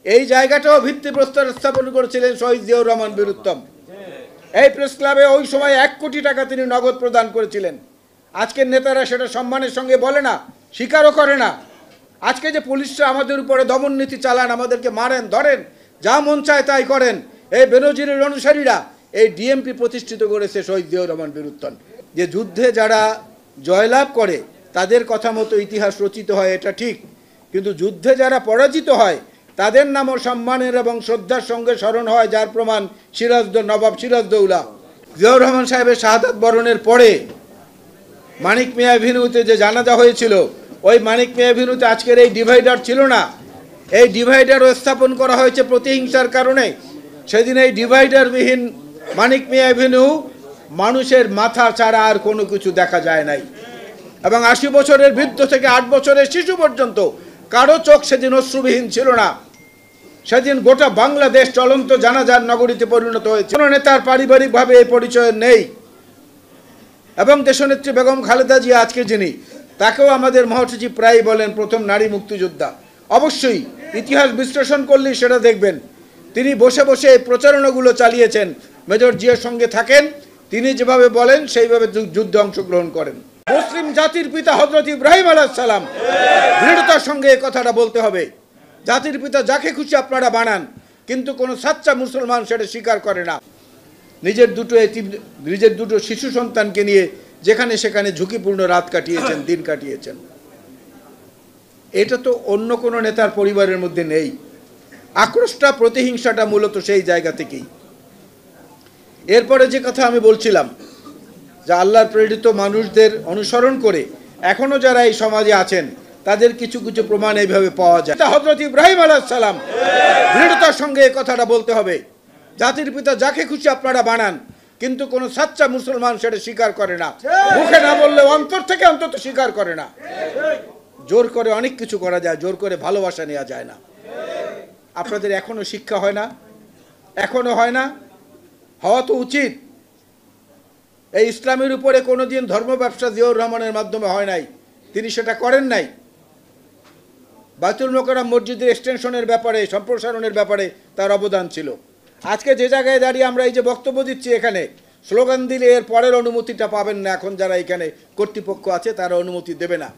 এই জায়গাটাও ভিত্তিপ্রস্তর স্থাপন করেছিলেন শহীদ জিয়াউর রহমান বীর উত্তম। এই প্রেস ক্লাবে ওই সময় 1 কোটি টাকা তিনি নগদ প্রদান করেছিলেন। আজকের নেতারা সেটা সম্মানের সঙ্গে বলে না, স্বীকারও করে না। আজকে যে পুলিশরা আমাদের উপরে দমন নীতি চালান, আমাদেরকে মারেন, ধরেন, যা মন চায় তাই করেন, এই বেনজিরের অনুসারীরা এই ডিএমপি প্রতিষ্ঠিত করেছে শহীদ জিয়াউর রহমান বীর উত্তম। যে যুদ্ধে যারা জয়লাভ করে তাদের কথা মতো ইতিহাস রচিত হয়, এটা ঠিক, কিন্তু যুদ্ধে যারা পরাজিত হয় তাদের নামও সম্মানের এবং শ্রদ্ধার সঙ্গে স্মরণ হয়, যার প্রমাণ নবাব সিরাজদৌলা। জিয়াউর রহমান সাহেবের শাহাদাত বরণের পরে মানিক মিয়া এভিনিউতে যে জানাজা হয়েছিল, ওই মানিক মিয়া এভিনিউতে আজকের এই ডিভাইডার ছিল না। এই ডিভাইডারও স্থাপন করা হয়েছে প্রতিহিংসার কারণে। সেদিন এই ডিভাইডারবিহীন মানিক মিয়া এভিনিউ মানুষের মাথা ছাড়া আর কোনো কিছু দেখা যায় নাই, এবং 80 বছরের বৃদ্ধ থেকে 8 বছরের শিশু পর্যন্ত কারো চোখ সেদিন অশ্রুবিহীন ছিল না। সেদিন গোটা বাংলাদেশ চলন্ত জানাজার নগরীতে পরিণত হয়েছে। কোনো নেতার পারিবারিকভাবে এই পরিচয় নেই, এবং দেশনেত্রী বেগম খালেদা জিয়া আজকে যিনি, তাকেও আমাদের মহাসচিব প্রায়ই বলেন প্রথম নারী মুক্তিযোদ্ধা। অবশ্যই ইতিহাস বিশ্লেষণ করলেই সেটা দেখবেন। তিনি বসে বসে এই প্রচারণাগুলো চালিয়েছেন। মেজর জিয়ার সঙ্গে থাকেন, তিনি যেভাবে বলেন সেইভাবে যুদ্ধে অংশগ্রহণ করেন। মুসলিম জাতির পিতা হযরত ইব্রাহিম আলাইহিস সালাম, দৃঢ়তার সঙ্গে এই কথাটা বলতে হবে। জাতির পিতা যাকে খুশি আপনারা বানান, কিন্তু কোনো সাচ্চা মুসলমান সেটা স্বীকার করে না। নিজের দুটো শিশু সন্তানকে নিয়ে যেখানে সেখানে ঝুঁকিপূর্ণ রাত কাটিয়েছেন, দিন কাটিয়েছেন। এটা তো অন্য কোনো নেতার পরিবারের মধ্যে নেই। আক্রোশটা, প্রতিহিংসাটা মূলত সেই জায়গা থেকেই। এরপরে যে কথা আমি বলছিলাম, যে আল্লাহর প্রেরিত মানুষদের অনুসরণ করে এখনো যারা এই সমাজে আছেন তাদের কিছু কিছু প্রমাণ এইভাবে পাওয়া যায়। হযরত ইব্রাহিম আলাইহিস সালাম, দৃঢ়তার সঙ্গে এই কথাটা বলতে হবে। জাতির পিতা যাকে খুশি আপনারা বানান, কিন্তু কোনো সাচ্চা মুসলমান সেটা স্বীকার করে না। মুখে না বললে অন্তর থেকে অন্তত স্বীকার করে না। জোর করে অনেক কিছু করা যায়, জোর করে ভালোবাসা নেওয়া যায় না। আপনাদের এখনো শিক্ষা হয় না? এখনো হয় না? হওয়া তো উচিত। এই ইসলামের উপরে কোনোদিন ধর্ম ব্যবসা জিয়াউর রহমানের মাধ্যমে হয় নাই, তিনি সেটা করেন নাই। বাইতুল মোকাররম মসজিদের এক্সটেনশনের ব্যাপারে, সম্প্রসারণের ব্যাপারে তার অবদান ছিল। আজকে যে জায়গায় দাঁড়িয়ে আমরা এই যে বক্তব্য দিচ্ছি, এখানে স্লোগান দিলে এর পরের অনুমতিটা পাবেন না। এখন যারা এখানে কর্তৃপক্ষ আছে তারা অনুমতি দেবে না।